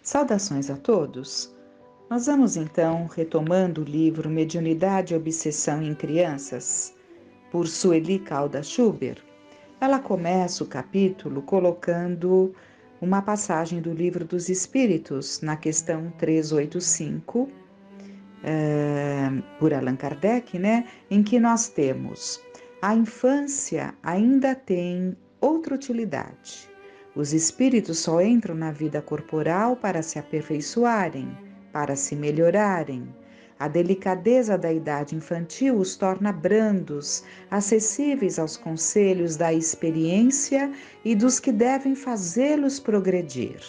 Saudações a todos! Nós vamos então retomando o livro Mediunidade e Obsessão em Crianças, por Sueli Caldas Schubert. Ela começa o capítulo colocando uma passagem do Livro dos Espíritos, na questão 385, por Allan Kardec, em que nós temos: a infância ainda tem outra utilidade. Os espíritos só entram na vida corporal para se aperfeiçoarem, para se melhorarem. A delicadeza da idade infantil os torna brandos, acessíveis aos conselhos da experiência e dos que devem fazê-los progredir.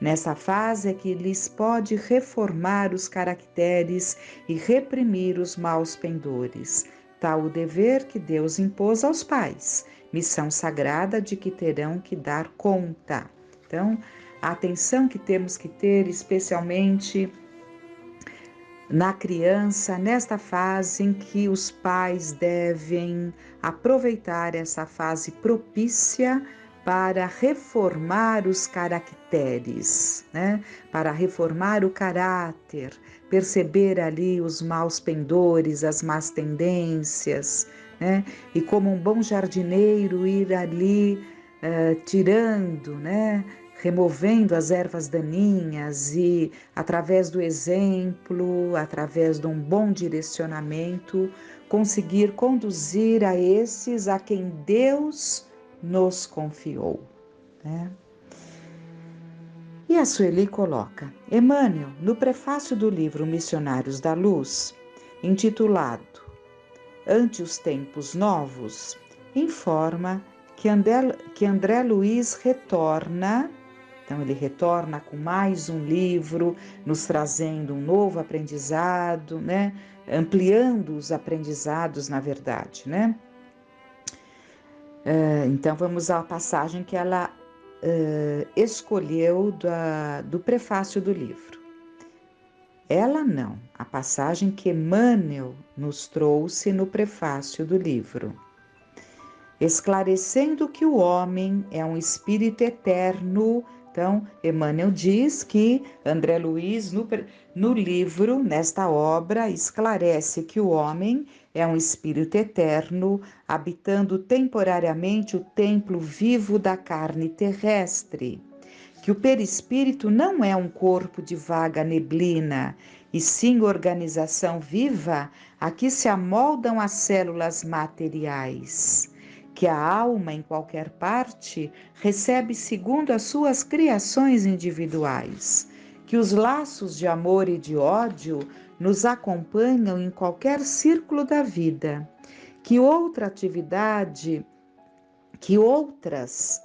Nessa fase é que lhes pode reformar os caracteres e reprimir os maus pendores. Tal o dever que Deus impôs aos pais, missão sagrada de que terão que dar conta. Então, a atenção que temos que ter, especialmente na criança, nesta fase em que os pais devem aproveitar essa fase propícia para reformar os caracteres, para reformar o caráter, perceber ali os maus pendores, as más tendências, e como um bom jardineiro ir ali tirando, removendo as ervas daninhas e, através do exemplo, através de um bom direcionamento, conseguir conduzir a esses a quem Deus nos confiou. E a Sueli coloca: Emmanuel, no prefácio do livro Missionários da Luz, intitulado Ante os Tempos Novos, informa que André Luiz retorna. Então, ele retorna com mais um livro, nos trazendo um novo aprendizado, ampliando os aprendizados, na verdade. Então, vamos à passagem que ela escolheu do prefácio do livro. Ela não, a passagem que Emmanuel nos trouxe no prefácio do livro. Esclarecendo que o homem é um espírito eterno. Então, Emmanuel diz que André Luiz, no livro, nesta obra, esclarece que o homem é um espírito eterno, habitando temporariamente o templo vivo da carne terrestre, que o perispírito não é um corpo de vaga neblina, e sim organização viva a que se amoldam as células materiais, que a alma, em qualquer parte, recebe segundo as suas criações individuais, que os laços de amor e de ódio nos acompanham em qualquer círculo da vida, que outras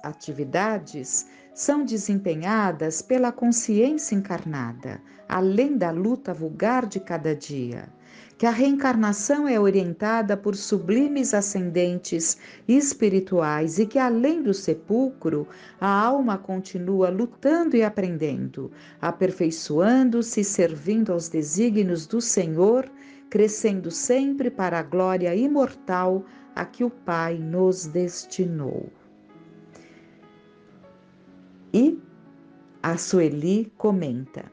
atividades são desempenhadas pela consciência encarnada, além da luta vulgar de cada dia, que a reencarnação é orientada por sublimes ascendentes espirituais e que, além do sepulcro, a alma continua lutando e aprendendo, aperfeiçoando-se e servindo aos desígnios do Senhor, crescendo sempre para a glória imortal a que o Pai nos destinou. E a Sueli comenta: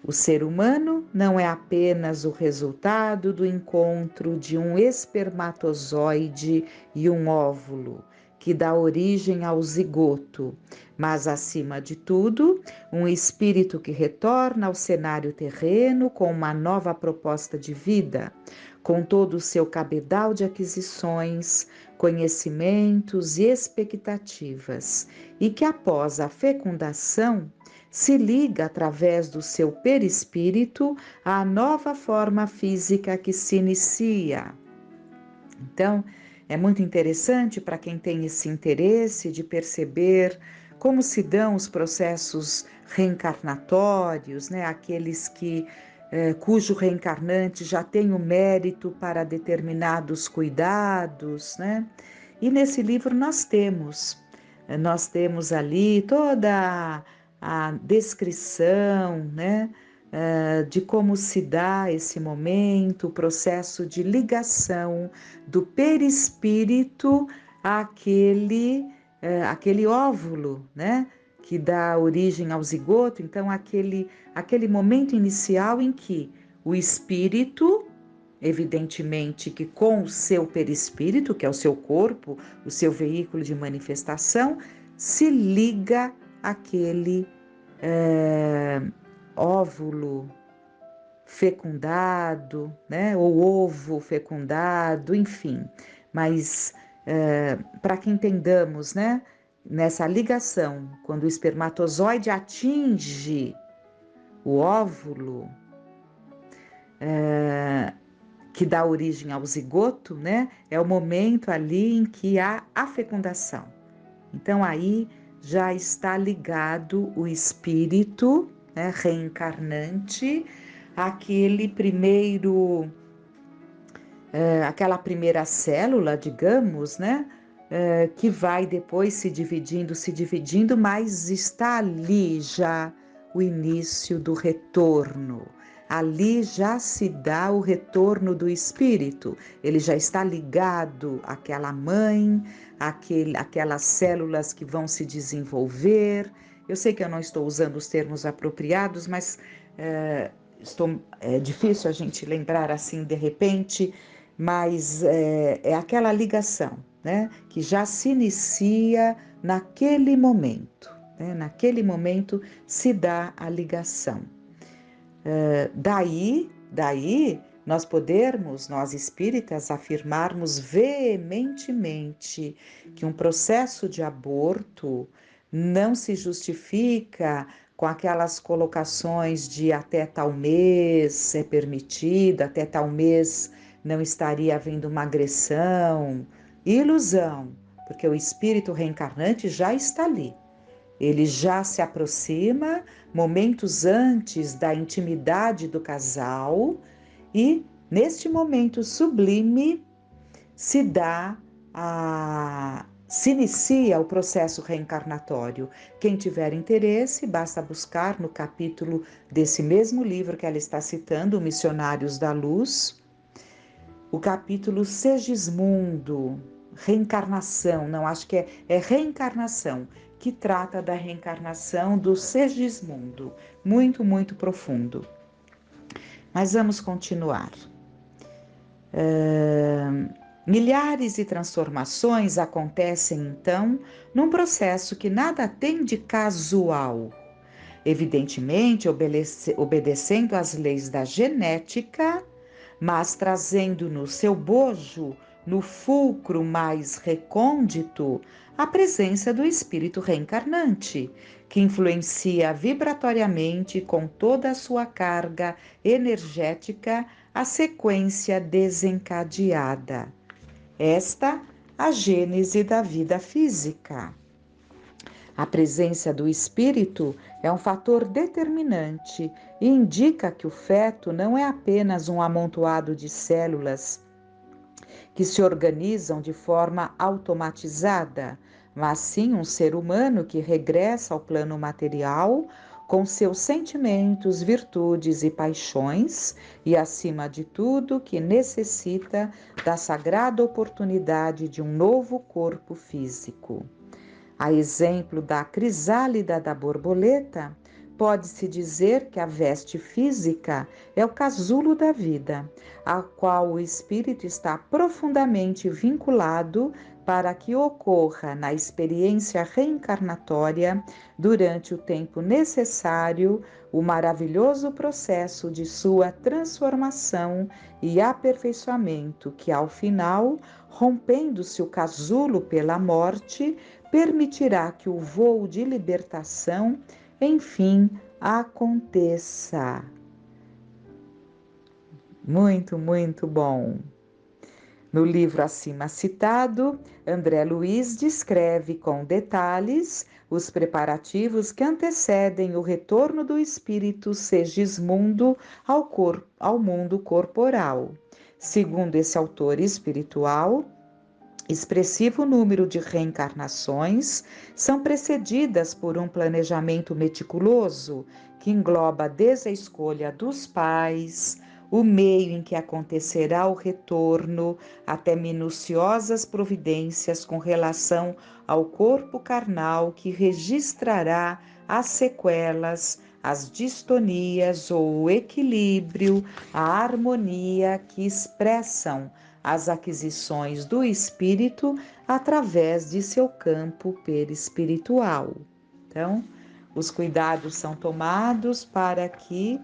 o ser humano não é apenas o resultado do encontro de um espermatozoide e um óvulo, que dá origem ao zigoto, mas, acima de tudo, um espírito que retorna ao cenário terreno com uma nova proposta de vida, com todo o seu cabedal de aquisições, conhecimentos e expectativas, e que, após a fecundação, se liga através do seu perispírito à nova forma física que se inicia. Então, é muito interessante para quem tem esse interesse de perceber como se dão os processos reencarnatórios, aqueles cujo reencarnante já tem o mérito para determinados cuidados, E nesse livro nós temos ali toda a descrição, de como se dá esse momento, o processo de ligação do perispírito àquele óvulo, que dá origem ao zigoto, então aquele momento inicial em que o espírito, evidentemente que com o seu perispírito, que é o seu corpo, o seu veículo de manifestação, se liga àquele óvulo fecundado, né? Ou ovo fecundado, enfim. Mas para que entendamos, né? Nessa ligação, quando o espermatozoide atinge o óvulo, que dá origem ao zigoto, né? É o momento ali em que há a fecundação. Então aí já está ligado o espírito, né, reencarnante, àquele primeiro, aquela primeira célula, digamos, né? Que vai depois se dividindo, mas está ali já o início do retorno. Ali já se dá o retorno do espírito, ele já está ligado àquela mãe, aquelas células que vão se desenvolver. Eu sei que eu não estou usando os termos apropriados, mas é difícil a gente lembrar assim de repente, mas é aquela ligação, né, que já se inicia naquele momento, né, naquele momento se dá a ligação. Daí nós espíritas, afirmarmos veementemente que um processo de aborto não se justifica com aquelas colocações de até tal mês é permitido, até tal mês não estaria havendo uma agressão. Ilusão, porque o espírito reencarnante já está ali. Ele já se aproxima momentos antes da intimidade do casal e, neste momento sublime, se inicia o processo reencarnatório. Quem tiver interesse, basta buscar no capítulo desse mesmo livro que ela está citando, Missionários da Luz, o capítulo Segismundo, reencarnação, não, acho que é reencarnação, que trata da reencarnação do Segismundo, muito, muito profundo. Mas vamos continuar. Milhares de transformações acontecem, então, num processo que nada tem de casual. Evidentemente, obedecendo às leis da genética, mas trazendo no seu bojo, no fulcro mais recôndito, a presença do espírito reencarnante, que influencia vibratoriamente com toda a sua carga energética a sequência desencadeada. Esta a gênese da vida física. A presença do espírito é um fator determinante e indica que o feto não é apenas um amontoado de células que se organizam de forma automatizada, mas sim um ser humano que regressa ao plano material com seus sentimentos, virtudes e paixões e, acima de tudo, que necessita da sagrada oportunidade de um novo corpo físico. A exemplo da crisálida da borboleta, pode-se dizer que a veste física é o casulo da vida, a qual o espírito está profundamente vinculado para que ocorra na experiência reencarnatória, durante o tempo necessário, o maravilhoso processo de sua transformação e aperfeiçoamento, que ao final, rompendo-se o casulo pela morte, permitirá que o voo de libertação, enfim, aconteça. Muito, muito bom. No livro acima citado, André Luiz descreve com detalhes os preparativos que antecedem o retorno do espírito Segismundo ao mundo corporal. Segundo esse autor espiritual, expressivo número de reencarnações são precedidas por um planejamento meticuloso que engloba desde a escolha dos pais, o meio em que acontecerá o retorno, até minuciosas providências com relação ao corpo carnal que registrará as sequelas, as distonias ou o equilíbrio, a harmonia que expressam as aquisições do espírito através de seu campo perispiritual. Então, os cuidados são tomados para que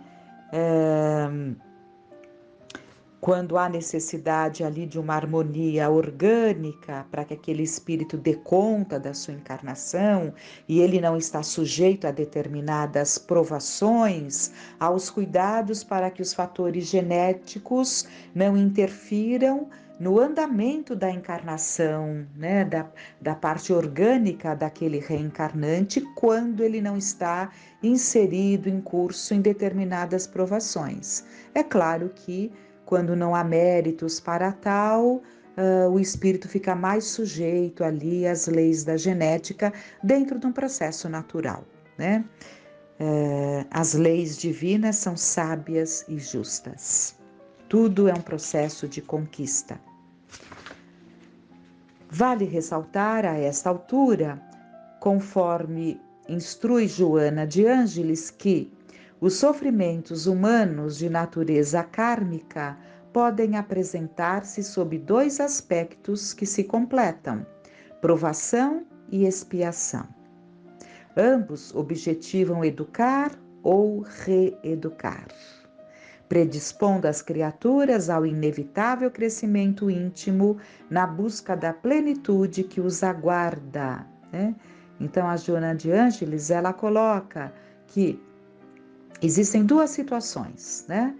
quando há necessidade ali de uma harmonia orgânica, para que aquele espírito dê conta da sua encarnação e ele não está sujeito a determinadas provações, aos cuidados para que os fatores genéticos não interfiram no andamento da encarnação, né, da parte orgânica daquele reencarnante, quando ele não está inserido em curso em determinadas provações. É claro que quando não há méritos para tal, o espírito fica mais sujeito ali às leis da genética dentro de um processo natural, né? As leis divinas são sábias e justas. Tudo é um processo de conquista. Vale ressaltar a esta altura, conforme instrui Joana de Ângeles, que os sofrimentos humanos de natureza kármica podem apresentar-se sob dois aspectos que se completam: provação e expiação. Ambos objetivam educar ou reeducar, predispondo as criaturas ao inevitável crescimento íntimo na busca da plenitude que os aguarda, né? Então, a Joana de Ângeles, ela coloca que existem duas situações, né?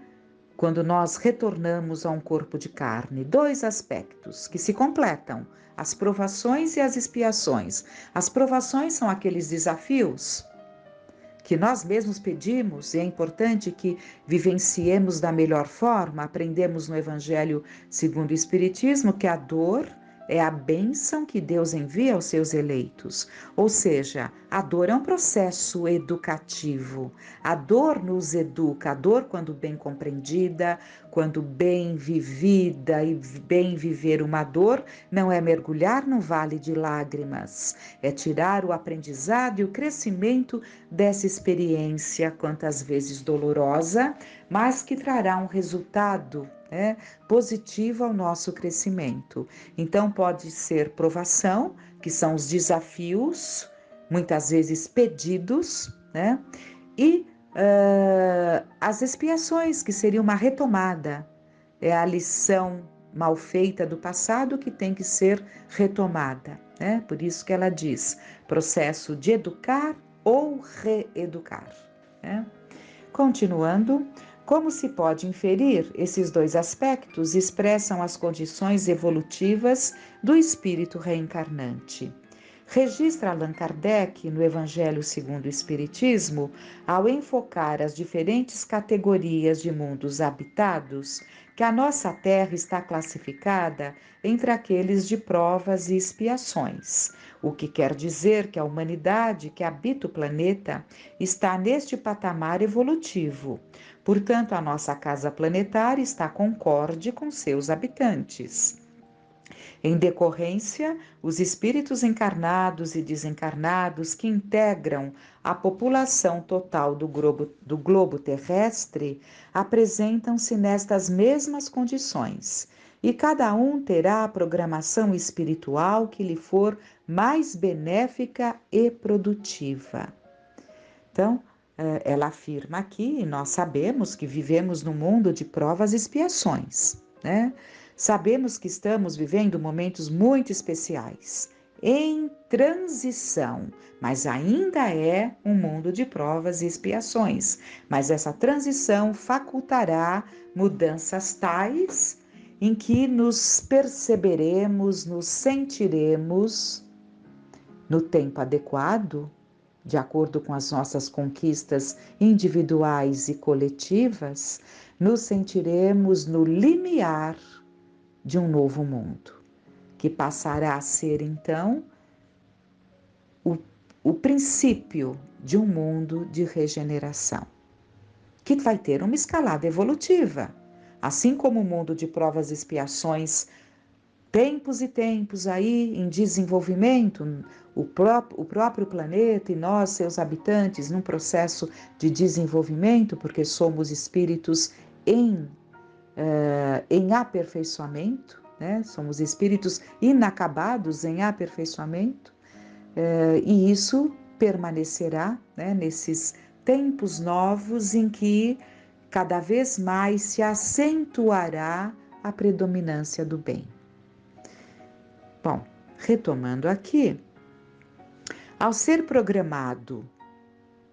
Quando nós retornamos a um corpo de carne, dois aspectos que se completam: as provações e as expiações. As provações são aqueles desafios que nós mesmos pedimos, e é importante que vivenciemos da melhor forma. Aprendemos no Evangelho segundo o Espiritismo que a dor é a bênção que Deus envia aos seus eleitos. Ou seja, a dor é um processo educativo. A dor nos educa. A dor, quando bem compreendida, quando bem vivida, e bem viver uma dor, não é mergulhar num vale de lágrimas. É tirar o aprendizado e o crescimento dessa experiência, quantas vezes dolorosa, mas que trará um resultado positivo ao nosso crescimento. Então, pode ser provação, que são os desafios, muitas vezes pedidos, né? E as expiações, que seria uma retomada, é a lição mal feita do passado que tem que ser retomada, né? Por isso que ela diz, processo de educar ou reeducar, né? Continuando, como se pode inferir, esses dois aspectos expressam as condições evolutivas do espírito reencarnante. Registra Allan Kardec, no Evangelho segundo o Espiritismo, ao enfocar as diferentes categorias de mundos habitados, que a nossa Terra está classificada entre aqueles de provas e expiações, o que quer dizer que a humanidade que habita o planeta está neste patamar evolutivo. Portanto, a nossa casa planetária está concorde com seus habitantes. Em decorrência, os espíritos encarnados e desencarnados que integram a população total do globo terrestre apresentam-se nestas mesmas condições, e cada um terá a programação espiritual que lhe for mais benéfica e produtiva. Então, ela afirma aqui, e nós sabemos que vivemos num mundo de provas e expiações, né? Sabemos que estamos vivendo momentos muito especiais, em transição, mas ainda é um mundo de provas e expiações. Mas essa transição facultará mudanças tais em que nos perceberemos, nos sentiremos no tempo adequado, de acordo com as nossas conquistas individuais e coletivas, nos sentiremos no limiar de um novo mundo, que passará a ser, então, o princípio de um mundo de regeneração, que vai ter uma escalada evolutiva. Assim como o mundo de provas e expiações tempos e tempos aí em desenvolvimento, o próprio planeta e nós, seus habitantes, num processo de desenvolvimento, porque somos espíritos em aperfeiçoamento, né? Somos espíritos inacabados em aperfeiçoamento, e isso permanecerá, né, nesses tempos novos em que cada vez mais se acentuará a predominância do bem. Bom, retomando aqui, ao ser programado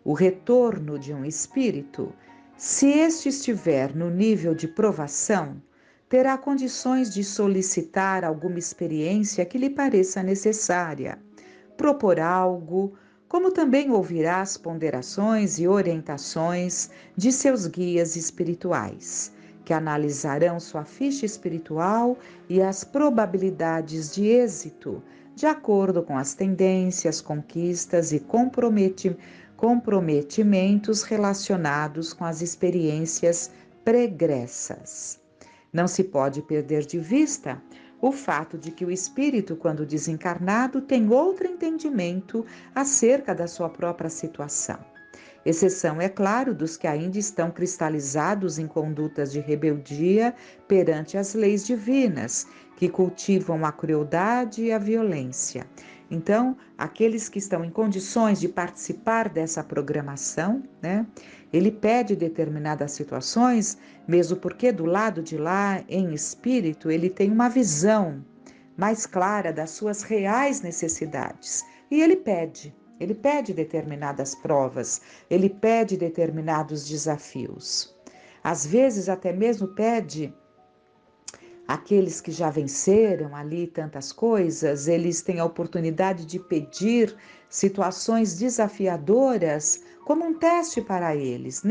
o retorno de um espírito, se este estiver no nível de provação, terá condições de solicitar alguma experiência que lhe pareça necessária, propor algo, como também ouvirá as ponderações e orientações de seus guias espirituais, que analisarão sua ficha espiritual e as probabilidades de êxito, de acordo com as tendências, conquistas e comprometimentos relacionados com as experiências pregressas. Não se pode perder de vista o fato de que o espírito, quando desencarnado, tem outro entendimento acerca da sua própria situação. Exceção, é claro, dos que ainda estão cristalizados em condutas de rebeldia perante as leis divinas, que cultivam a crueldade e a violência. Então, aqueles que estão em condições de participar dessa programação, né, ele pede determinadas situações, mesmo porque do lado de lá, em espírito, ele tem uma visão mais clara das suas reais necessidades. E ele pede determinadas provas, ele pede determinados desafios. Às vezes, até mesmo pede aqueles que já venceram ali tantas coisas, eles têm a oportunidade de pedir situações desafiadoras como um teste para eles,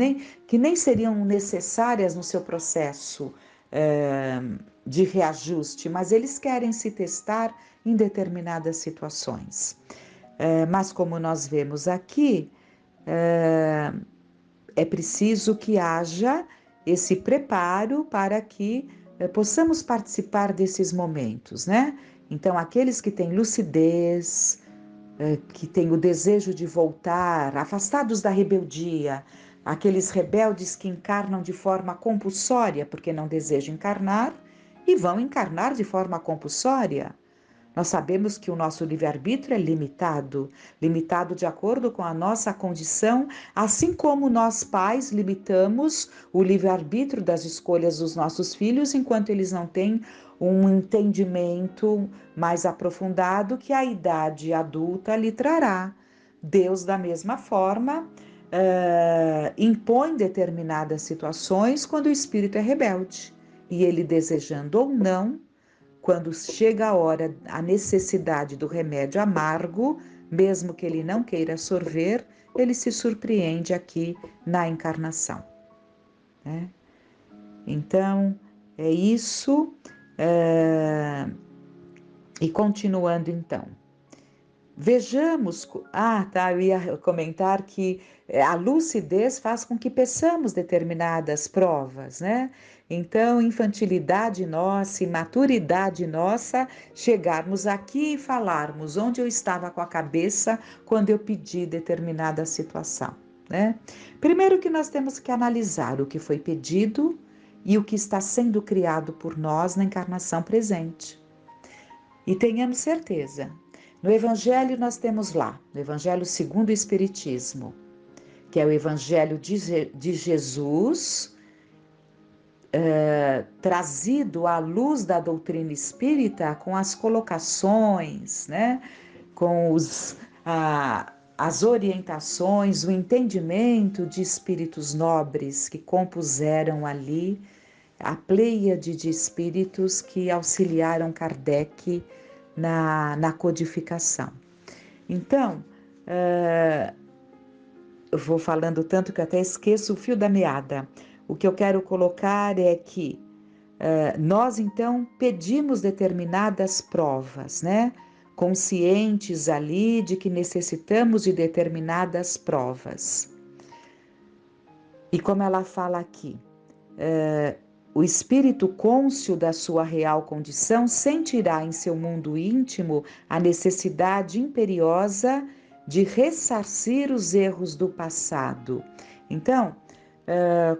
que nem seriam necessárias no seu processo de reajuste, mas eles querem se testar em determinadas situações. Mas como nós vemos aqui, é preciso que haja esse preparo para que possamos participar desses momentos, né? Então, aqueles que têm lucidez, que têm o desejo de voltar, afastados da rebeldia, aqueles rebeldes que encarnam de forma compulsória porque não desejam encarnar e vão encarnar de forma compulsória. Nós sabemos que o nosso livre-arbítrio é limitado de acordo com a nossa condição, assim como nós pais limitamos o livre-arbítrio das escolhas dos nossos filhos enquanto eles não têm um entendimento mais aprofundado que a idade adulta lhe trará. Deus, da mesma forma, impõe determinadas situações quando o espírito é rebelde. E ele, desejando ou não, quando chega a hora, a necessidade do remédio amargo, mesmo que ele não queira sorver, ele se surpreende aqui na encarnação, né? Então, é isso. E continuando então. Vejamos, eu ia comentar que a lucidez faz com que peçamos determinadas provas, né? Então, infantilidade nossa, imaturidade nossa, chegarmos aqui e falarmos onde eu estava com a cabeça quando eu pedi determinada situação, né? Primeiro que nós temos que analisar o que foi pedido e o que está sendo criado por nós na encarnação presente. E tenhamos certeza, no Evangelho nós temos lá, no Evangelho segundo o Espiritismo, que é o Evangelho de Jesus, trazido à luz da doutrina espírita com as colocações, né, com as orientações, o entendimento de espíritos nobres que compuseram ali a pleiade de espíritos que auxiliaram Kardec na codificação. Então, eu vou falando tanto que até esqueço o fio da meada. O que eu quero colocar é que nós, então, pedimos determinadas provas, né? Conscientes ali de que necessitamos de determinadas provas. E como ela fala aqui, O espírito cônscio da sua real condição sentirá em seu mundo íntimo a necessidade imperiosa de ressarcir os erros do passado. Então,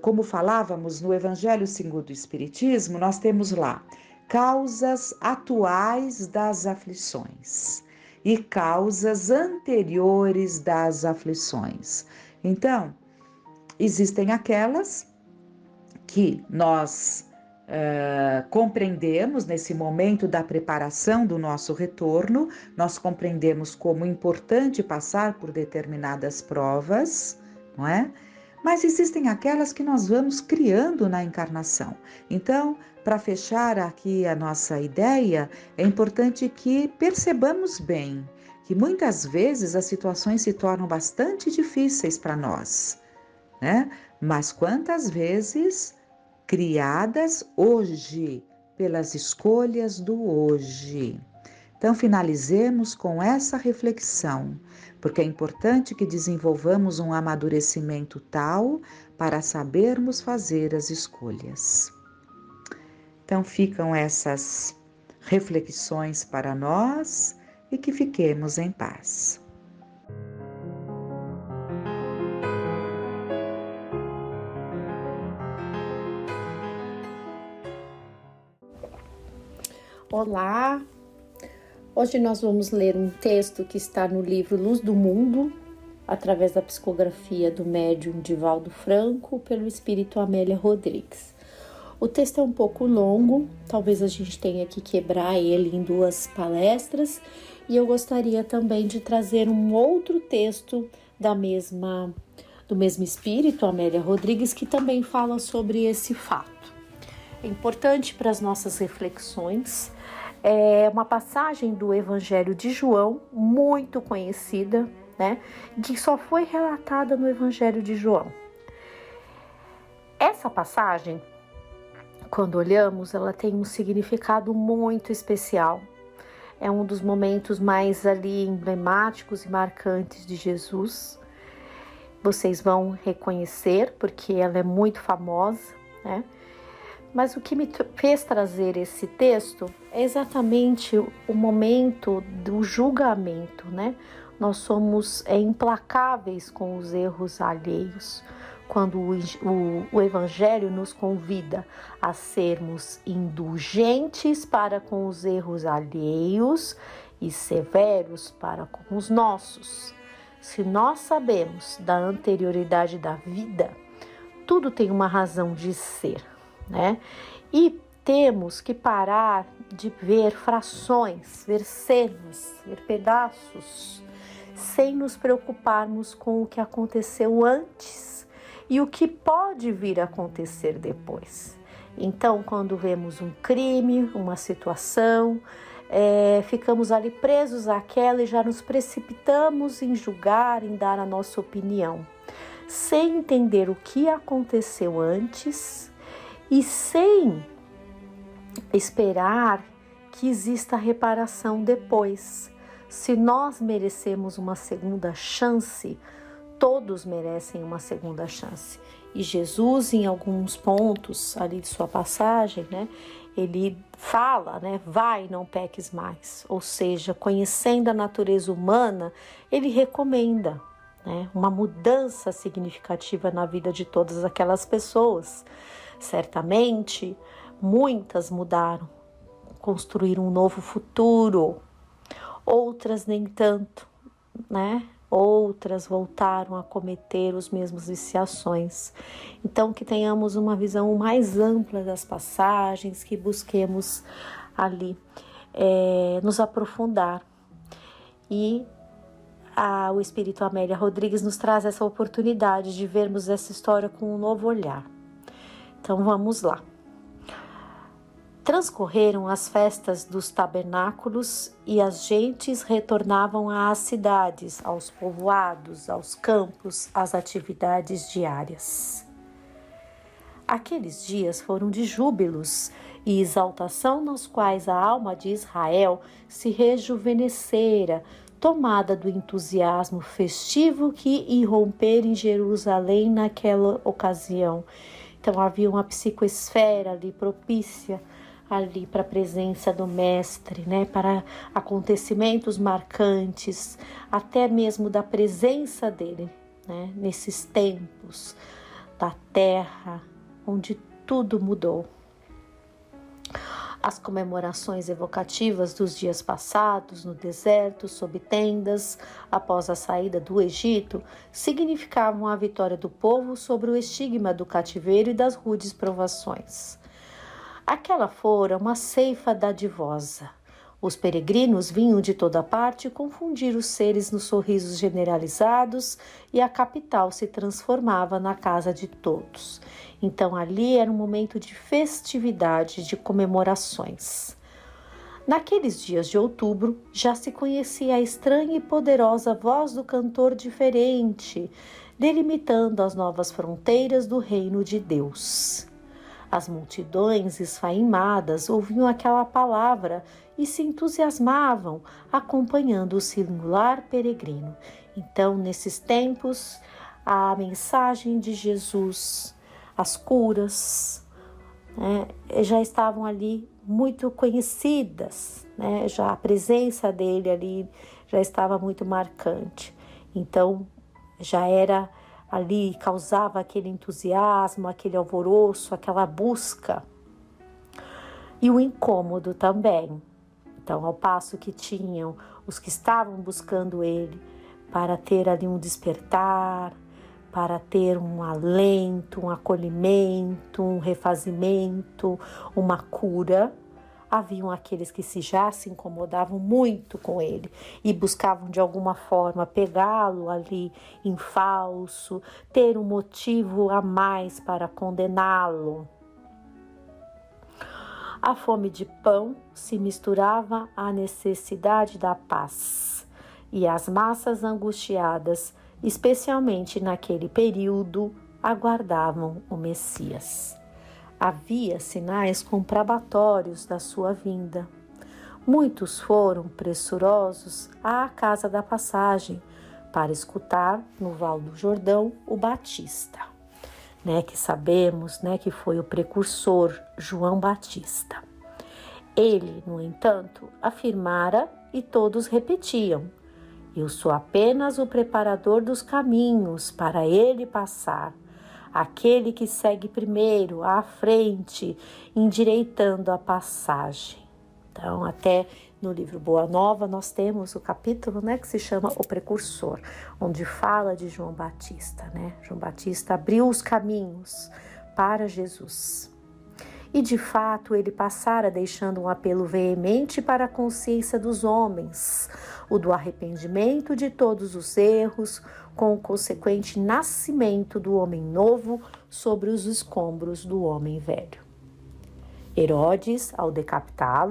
como falávamos no Evangelho segundo o Espiritismo, nós temos lá causas atuais das aflições e causas anteriores das aflições. Então, existem aquelas que nós compreendemos nesse momento da preparação do nosso retorno, nós compreendemos como importante passar por determinadas provas, não é? Mas existem aquelas que nós vamos criando na encarnação. Então, para fechar aqui a nossa ideia, é importante que percebamos bem que muitas vezes as situações se tornam bastante difíceis para nós, né? Mas quantas vezes criadas hoje, pelas escolhas do hoje. Então, finalizemos com essa reflexão, porque é importante que desenvolvamos um amadurecimento tal para sabermos fazer as escolhas. Então, ficam essas reflexões para nós e que fiquemos em paz. Olá! Hoje nós vamos ler um texto que está no livro Luz do Mundo, através da psicografia do médium Divaldo Franco, pelo espírito Amélia Rodrigues. O texto é um pouco longo, talvez a gente tenha que quebrar ele em 2 palestras, e eu gostaria também de trazer um outro texto do mesmo espírito, Amélia Rodrigues, que também fala sobre esse fato. É importante para as nossas reflexões. É uma passagem do Evangelho de João, muito conhecida, né? Que só foi relatada no Evangelho de João. Essa passagem, quando olhamos, ela tem um significado muito especial. É um dos momentos mais ali emblemáticos e marcantes de Jesus. Vocês vão reconhecer, porque ela é muito famosa, né? Mas o que me fez trazer esse texto é exatamente o momento do julgamento, né? Nós somos implacáveis com os erros alheios, quando o Evangelho nos convida a sermos indulgentes para com os erros alheios e severos para com os nossos. Se nós sabemos da anterioridade da vida, tudo tem uma razão de ser, né? E temos que parar de ver frações, ver cenas, ver pedaços, sem nos preocuparmos com o que aconteceu antes e o que pode vir a acontecer depois. Então, quando vemos um crime, uma situação, ficamos ali presos àquela e já nos precipitamos em julgar, em dar a nossa opinião, sem entender o que aconteceu antes e sem esperar que exista reparação depois. Se nós merecemos uma segunda chance, todos merecem uma segunda chance. E Jesus, em alguns pontos ali de sua passagem, né, ele fala, né, vai, não peques mais. Ou seja, conhecendo a natureza humana, ele recomenda, né, uma mudança significativa na vida de todas aquelas pessoas. Certamente, muitas mudaram, construíram um novo futuro, outras nem tanto, né? Outras voltaram a cometer os mesmos viciações. Então, que tenhamos uma visão mais ampla das passagens, que busquemos ali nos aprofundar. E o Espírito Amélia Rodrigues nos traz essa oportunidade de vermos essa história com um novo olhar. Então vamos lá. Transcorreram as festas dos tabernáculos e as gentes retornavam às cidades, aos povoados, aos campos, às atividades diárias. Aqueles dias foram de júbilos e exaltação nos quais a alma de Israel se rejuvenescera, tomada do entusiasmo festivo que irrompera em Jerusalém naquela ocasião, Então havia uma psicoesfera ali propícia ali para a presença do mestre, né? Para acontecimentos marcantes, até mesmo da presença dele, né? Nesses tempos da terra onde tudo mudou. As comemorações evocativas dos dias passados no deserto, sob tendas, após a saída do Egito, significavam a vitória do povo sobre o estigma do cativeiro e das rudes provações. Aquela fora uma ceifa dadivosa. Os peregrinos vinham de toda parte confundir os seres nos sorrisos generalizados e a capital se transformava na casa de todos. Então ali era um momento de festividade, de comemorações. Naqueles dias de outubro já se conhecia a estranha e poderosa voz do cantor diferente, delimitando as novas fronteiras do reino de Deus. As multidões esfaimadas ouviam aquela palavra e se entusiasmavam, acompanhando o singular peregrino. Então, nesses tempos, a mensagem de Jesus, as curas, né, já estavam ali muito conhecidas, né? Já a presença dele ali já estava muito marcante. Então, já era ali, causava aquele entusiasmo, aquele alvoroço, aquela busca. E o incômodo também. Então, ao passo que tinham os que estavam buscando ele para ter ali um despertar, para ter um alento, um acolhimento, um refazimento, uma cura, haviam aqueles que já se incomodavam muito com ele e buscavam de alguma forma pegá-lo ali em falso, ter um motivo a mais para condená-lo. A fome de pão se misturava à necessidade da paz, e as massas angustiadas, especialmente naquele período, aguardavam o Messias. Havia sinais comprobatórios da sua vinda. Muitos foram pressurosos à casa da passagem para escutar no Val do Jordão o Batista, né, que sabemos, né, que foi o precursor João Batista. Ele, no entanto, afirmara e todos repetiam: eu sou apenas o preparador dos caminhos para ele passar, aquele que segue primeiro à frente, endireitando a passagem. Então, até no livro Boa Nova, nós temos o capítulo, né, que se chama O Precursor, onde fala de João Batista, né? João Batista abriu os caminhos para Jesus. E, de fato, ele passara deixando um apelo veemente para a consciência dos homens, o do arrependimento de todos os erros, com o consequente nascimento do homem novo sobre os escombros do homem velho. Herodes, ao decapitar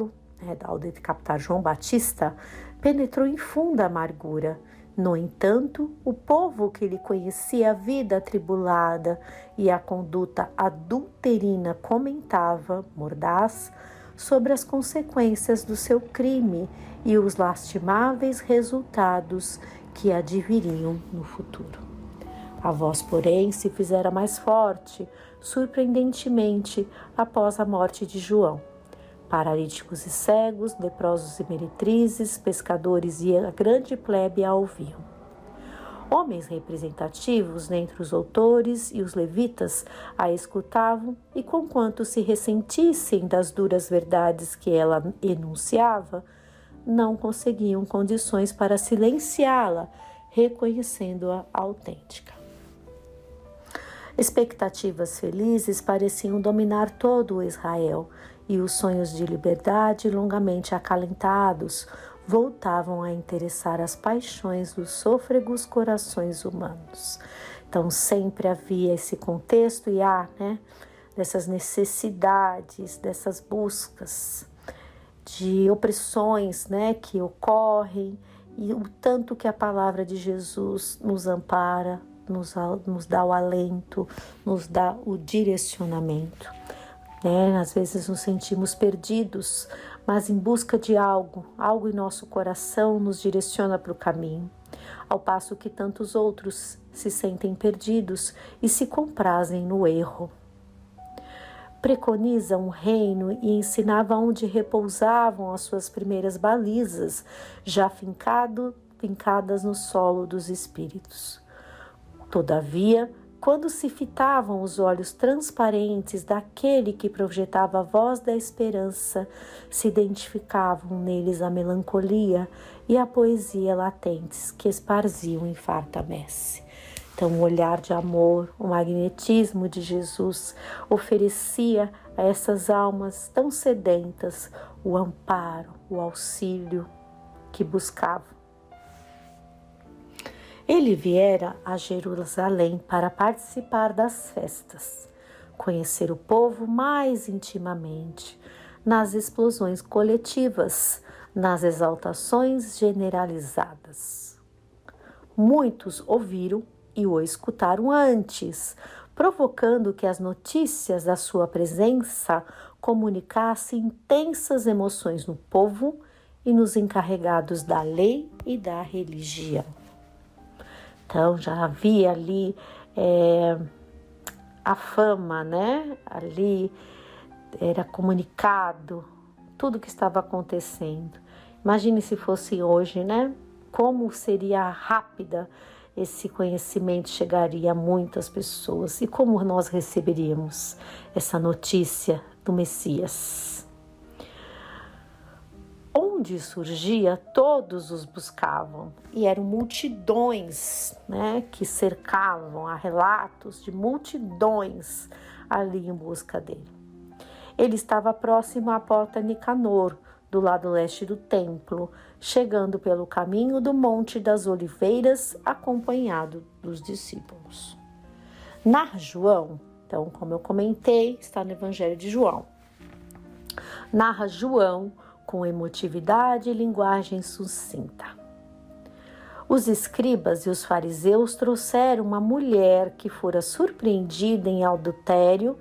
João Batista, penetrou em funda amargura. No entanto, o povo que lhe conhecia a vida atribulada e a conduta adulterina comentava, mordaz, sobre as consequências do seu crime e os lastimáveis resultados que adviriam no futuro. A voz, porém, se fizera mais forte, surpreendentemente, após a morte de João. Paralíticos e cegos, leprosos e meretrizes, pescadores e a grande plebe a ouviam. Homens representativos dentre os autores e os levitas a escutavam e, conquanto se ressentissem das duras verdades que ela enunciava, não conseguiam condições para silenciá-la, reconhecendo-a autêntica. Expectativas felizes pareciam dominar todo o Israel, e os sonhos de liberdade, longamente acalentados, voltavam a interessar as paixões dos sôfregos corações humanos. Então sempre havia esse contexto e há, né, dessas necessidades, dessas buscas de opressões, né, que ocorrem, e o tanto que a palavra de Jesus nos ampara, nos dá o alento, nos dá o direcionamento. Às vezes nos sentimos perdidos, mas em busca de algo em nosso coração nos direciona para o caminho, ao passo que tantos outros se sentem perdidos e se comprazem no erro. preconiza um reino e ensinava onde repousavam as suas primeiras balizas, já fincadas no solo dos espíritos. Todavia, quando se fitavam os olhos transparentes daquele que projetava a voz da esperança, se identificavam neles a melancolia e a poesia latentes que esparziam em farta messe. Então, o olhar de amor, o magnetismo de Jesus oferecia a essas almas tão sedentas o amparo, o auxílio que buscavam. Ele viera a Jerusalém para participar das festas, conhecer o povo mais intimamente, nas explosões coletivas, nas exaltações generalizadas. Muitos ouviram e o escutaram antes, provocando que as notícias da sua presença comunicassem intensas emoções no povo e nos encarregados da lei e da religião. Então já havia ali a fama, né? Ali era comunicado tudo o que estava acontecendo. Imagine se fosse hoje, né? Como seria rápida esse conhecimento, chegaria a muitas pessoas e como nós receberíamos essa notícia do Messias. Onde surgia, todos os buscavam e eram multidões, né, que cercavam, há relatos de multidões ali em busca dele. Ele estava próximo à porta Nicanor, do lado leste do templo, chegando pelo caminho do Monte das Oliveiras, acompanhado dos discípulos. Narra João, então, como eu comentei, está no Evangelho de João. Narra João com emotividade e linguagem sucinta. Os escribas e os fariseus trouxeram uma mulher que fora surpreendida em adultério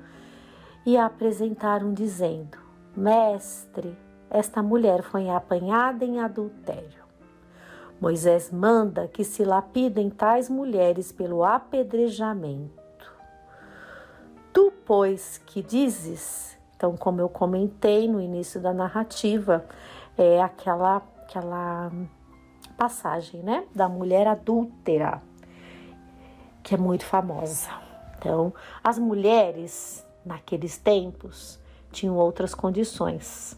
e a apresentaram dizendo: Mestre, esta mulher foi apanhada em adultério. Moisés manda que se lapidem tais mulheres pelo apedrejamento. Tu, pois, que dizes? Então, como eu comentei no início da narrativa, é aquela passagem, né, da mulher adúltera, que é muito famosa. Então, as mulheres, naqueles tempos, tinham outras condições.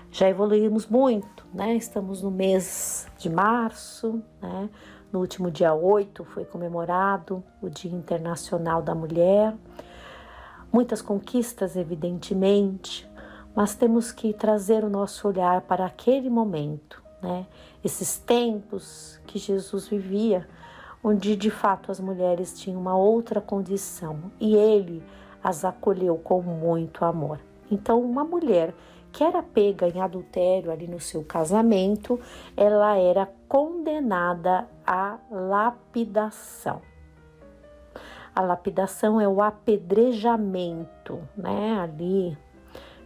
Já evoluímos muito, né? Estamos no mês de março, né? No último dia 8 foi comemorado o Dia Internacional da Mulher. Muitas conquistas, evidentemente, mas temos que trazer o nosso olhar para aquele momento, né? Esses tempos que Jesus vivia, onde de fato as mulheres tinham uma outra condição e ele as acolheu com muito amor. Então, uma mulher que era pega em adultério ali no seu casamento, ela era condenada à lapidação. A lapidação é o apedrejamento, né? Ali,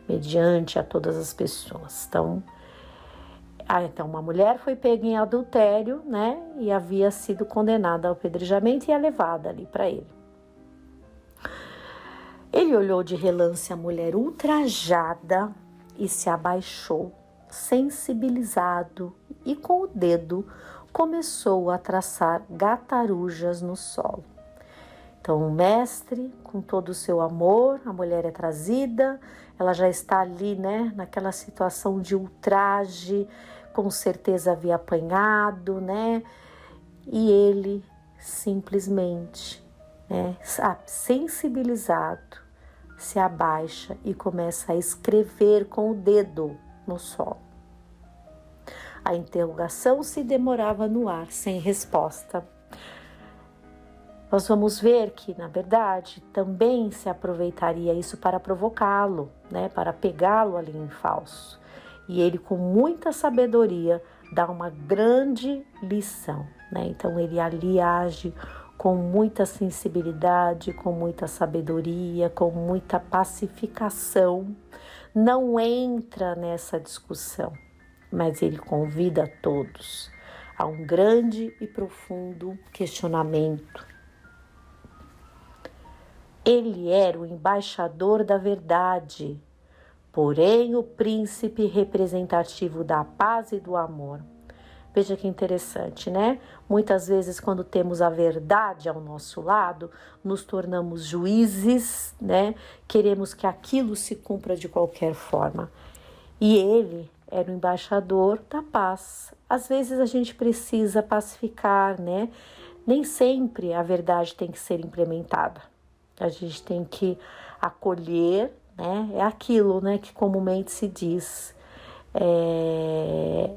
mediante a todas as pessoas. Então, uma mulher foi pega em adultério, né? E havia sido condenada ao apedrejamento e é levada ali para ele. Ele olhou de relance a mulher ultrajada e se abaixou, sensibilizado, e com o dedo começou a traçar gatarujas no solo. Então o mestre, com todo o seu amor, a mulher é trazida, ela já está ali, né, naquela situação de ultraje, com certeza havia apanhado, né, e ele simplesmente, né, sensibilizado, se abaixa e começa a escrever com o dedo no solo. A interrogação se demorava no ar, sem resposta. Nós vamos ver que, na verdade, também se aproveitaria isso para provocá-lo, né, para pegá-lo ali em falso. E ele, com muita sabedoria, dá uma grande lição, né? Então, ele ali age com muita sensibilidade, com muita sabedoria, com muita pacificação. Não entra nessa discussão, mas ele convida a todos a um grande e profundo questionamento. Ele era o embaixador da verdade, porém o príncipe representativo da paz e do amor. Veja que interessante, né? Muitas vezes, quando temos a verdade ao nosso lado, nos tornamos juízes, né? Queremos que aquilo se cumpra de qualquer forma. E ele era o embaixador da paz. Às vezes a gente precisa pacificar, né? Nem sempre a verdade tem que ser implementada. A gente tem que acolher, né? É aquilo, né, que comumente se diz.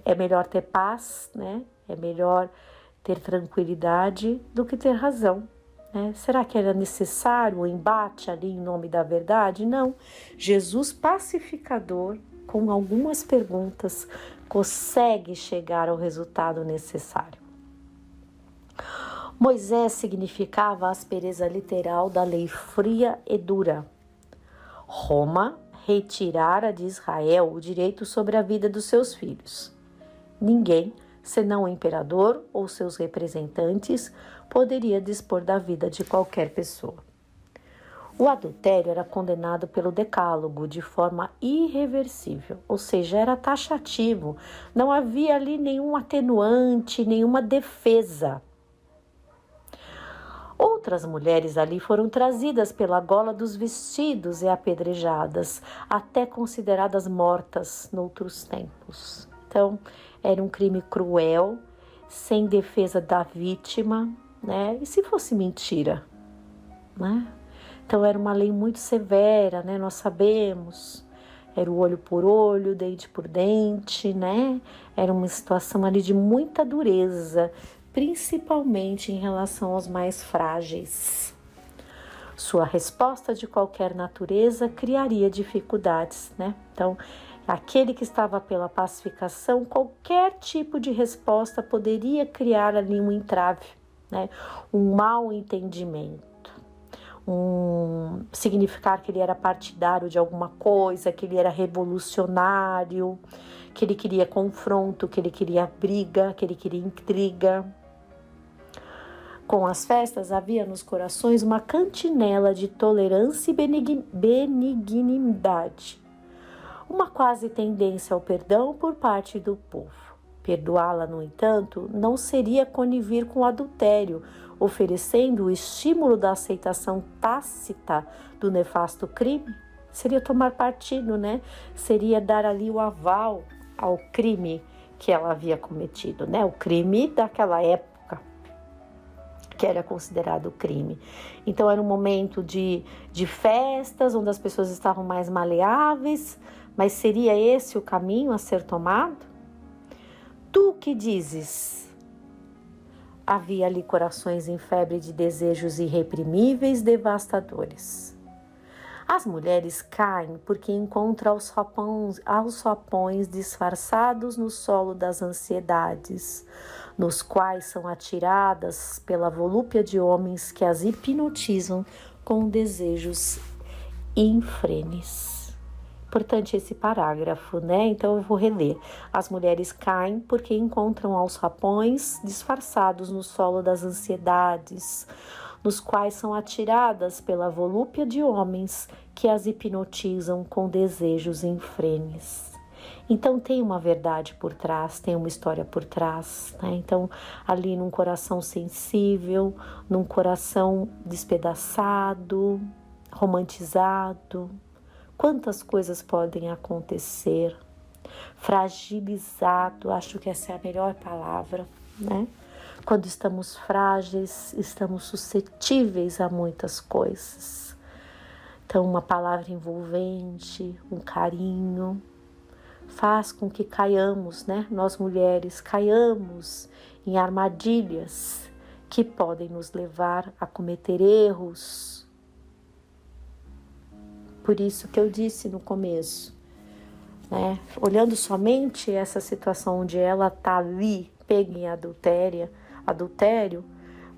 É melhor ter paz, né? É melhor ter tranquilidade do que ter razão, né? Será que era necessário o embate ali em nome da verdade? Não. Jesus, pacificador, com algumas perguntas, consegue chegar ao resultado necessário. Moisés significava a aspereza literal da lei fria e dura. Roma retirara de Israel o direito sobre a vida dos seus filhos. Ninguém, senão o imperador ou seus representantes, poderia dispor da vida de qualquer pessoa. O adultério era condenado pelo Decálogo de forma irreversível, ou seja, era taxativo, não havia ali nenhum atenuante, nenhuma defesa. Outras mulheres ali foram trazidas pela gola dos vestidos e apedrejadas, até consideradas mortas noutros tempos. Então, era um crime cruel, sem defesa da vítima, né? E se fosse mentira, né? Então, era uma lei muito severa, né? Nós sabemos, era o olho por olho, dente por dente, né? Era uma situação ali de muita dureza, principalmente em relação aos mais frágeis. Sua resposta de qualquer natureza criaria dificuldades, né? Então, aquele que estava pela pacificação, qualquer tipo de resposta poderia criar ali um entrave, né? Um mau entendimento. Significar que ele era partidário de alguma coisa, que ele era revolucionário, que ele queria confronto, que ele queria briga, que ele queria intriga. Com as festas havia nos corações uma cantinela de tolerância e benignidade, uma quase tendência ao perdão por parte do povo. Perdoá-la, no entanto, não seria conivir com o adultério, oferecendo o estímulo da aceitação tácita do nefasto crime. Seria tomar partido, né? Seria dar ali o aval ao crime que ela havia cometido, né? O crime daquela época, que era considerado crime. Então era um momento de festas, onde as pessoas estavam mais maleáveis, mas seria esse o caminho a ser tomado? Tu que dizes? Havia ali corações em febre de desejos irreprimíveis, devastadores. As mulheres caem porque encontram alçapões disfarçados no solo das ansiedades, nos quais são atiradas pela volúpia de homens que as hipnotizam com desejos infrenes. Importante esse parágrafo, né? Então eu vou reler. As mulheres caem porque encontram alçapões disfarçados no solo das ansiedades, nos quais são atiradas pela volúpia de homens que as hipnotizam com desejos infrenes. Então tem uma verdade por trás, tem uma história por trás, né? Então ali num coração sensível, num coração despedaçado, romantizado, quantas coisas podem acontecer, fragilizado, acho que essa é a melhor palavra, né? Quando estamos frágeis, estamos suscetíveis a muitas coisas. Então, uma palavra envolvente, um carinho, faz com que caiamos, né? Nós mulheres caiamos em armadilhas que podem nos levar a cometer erros. Por isso que eu disse no começo, né? Olhando somente essa situação onde ela está ali, pega em adultério,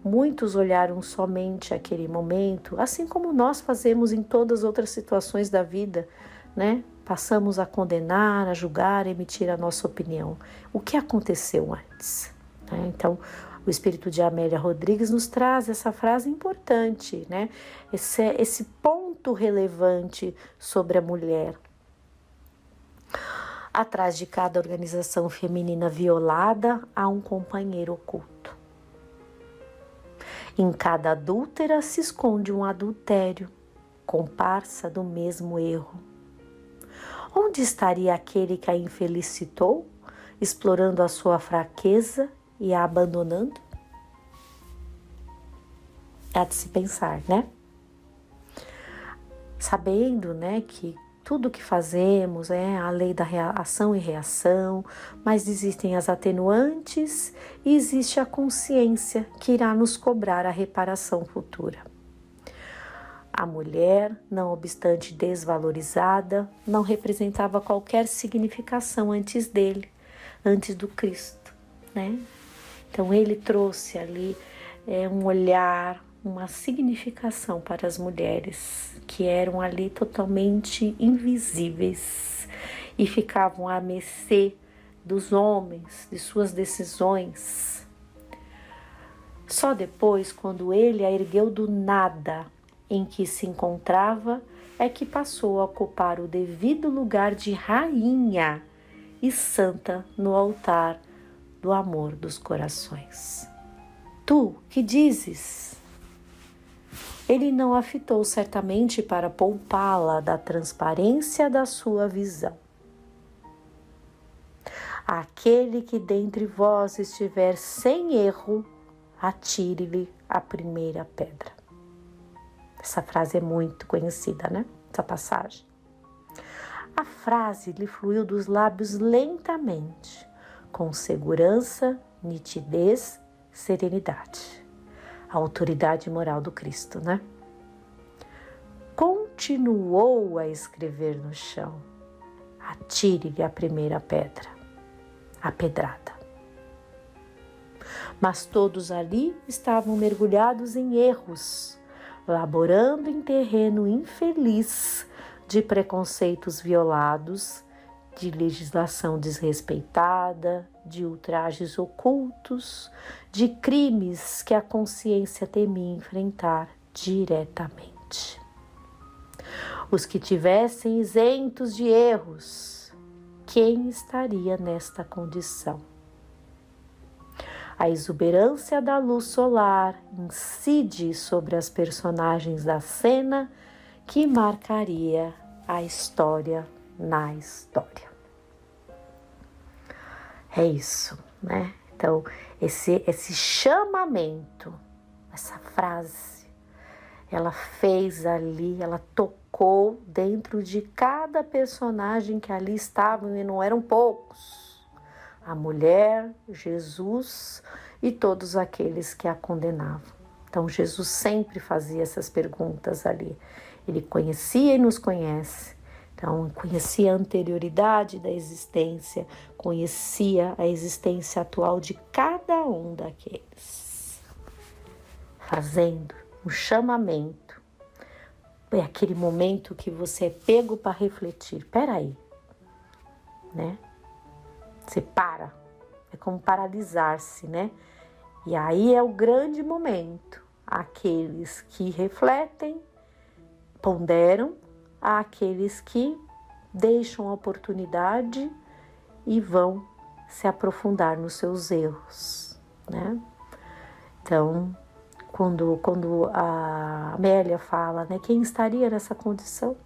muitos olharam somente aquele momento, assim como nós fazemos em todas as outras situações da vida, né? Passamos a condenar, a julgar, a emitir a nossa opinião. O que aconteceu antes? Né? Então, O espírito de Amélia Rodrigues nos traz essa frase importante, né? Esse ponto relevante sobre a mulher. Atrás de cada organização feminina violada há um companheiro oculto. Em cada adúltera se esconde um adultério, comparsa do mesmo erro. Onde estaria aquele que a infelicitou, explorando a sua fraqueza e a abandonando? Há de se pensar, né? Sabendo, né, que tudo que fazemos é a lei da ação e reação, mas existem as atenuantes e existe a consciência que irá nos cobrar a reparação futura. A mulher, não obstante desvalorizada, não representava qualquer significação antes dele, antes do Cristo, né? Então ele trouxe ali um olhar, uma significação para as mulheres que eram ali totalmente invisíveis e ficavam à mercê dos homens, de suas decisões. Só depois, quando ele a ergueu do nada em que se encontrava, é que passou a ocupar o devido lugar de rainha e santa no altar do amor dos corações. Tu, que dizes? Ele não a fitou certamente para poupá-la da transparência da sua visão. Aquele que dentre vós estiver sem erro, atire-lhe a primeira pedra. Essa frase é muito conhecida, né? Essa passagem. A frase lhe fluiu dos lábios lentamente, com segurança, nitidez, serenidade. A autoridade moral do Cristo, né? Continuou a escrever no chão. Atire-lhe a primeira pedra, a pedrada. Mas todos ali estavam mergulhados em erros, laborando em terreno infeliz de preconceitos violados, de legislação desrespeitada, de ultrajes ocultos, de crimes que a consciência temia enfrentar diretamente. Os que tivessem isentos de erros, quem estaria nesta condição? A exuberância da luz solar incide sobre as personagens da cena que marcaria a história na história. É isso, né? Então, esse chamamento, essa frase, ela fez ali, ela tocou dentro de cada personagem que ali estavam, e não eram poucos. A mulher, Jesus e todos aqueles que a condenavam. Então, Jesus sempre fazia essas perguntas ali. Ele conhecia e nos conhece. Então, conhecia a anterioridade da existência, conhecia a existência atual de cada um daqueles. Fazendo um chamamento. É aquele momento que você é pego para refletir. Peraí, né? Você para. É como paralisar-se, né? E aí é o grande momento. Aqueles que refletem, ponderam, àqueles que deixam a oportunidade e vão se aprofundar nos seus erros, né? Então, quando a Amélia fala, né, quem estaria nessa condição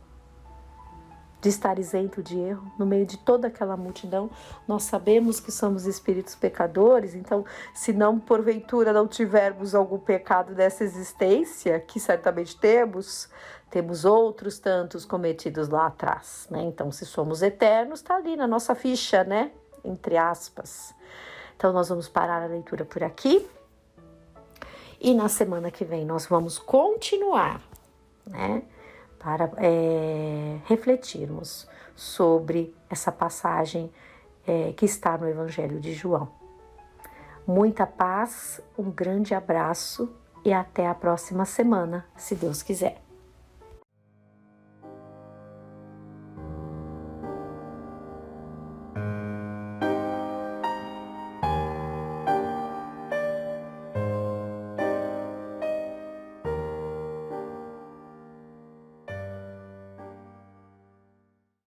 de estar isento de erro no meio de toda aquela multidão? Nós sabemos que somos espíritos pecadores, então, se não porventura não tivermos algum pecado dessa existência, que certamente temos outros tantos cometidos lá atrás, né? Então, se somos eternos, está ali na nossa ficha, né? Entre aspas. Então, nós vamos parar a leitura por aqui. E na semana que vem nós vamos continuar, né? Para refletirmos sobre essa passagem que está no Evangelho de João. Muita paz, um grande abraço e até a próxima semana, se Deus quiser.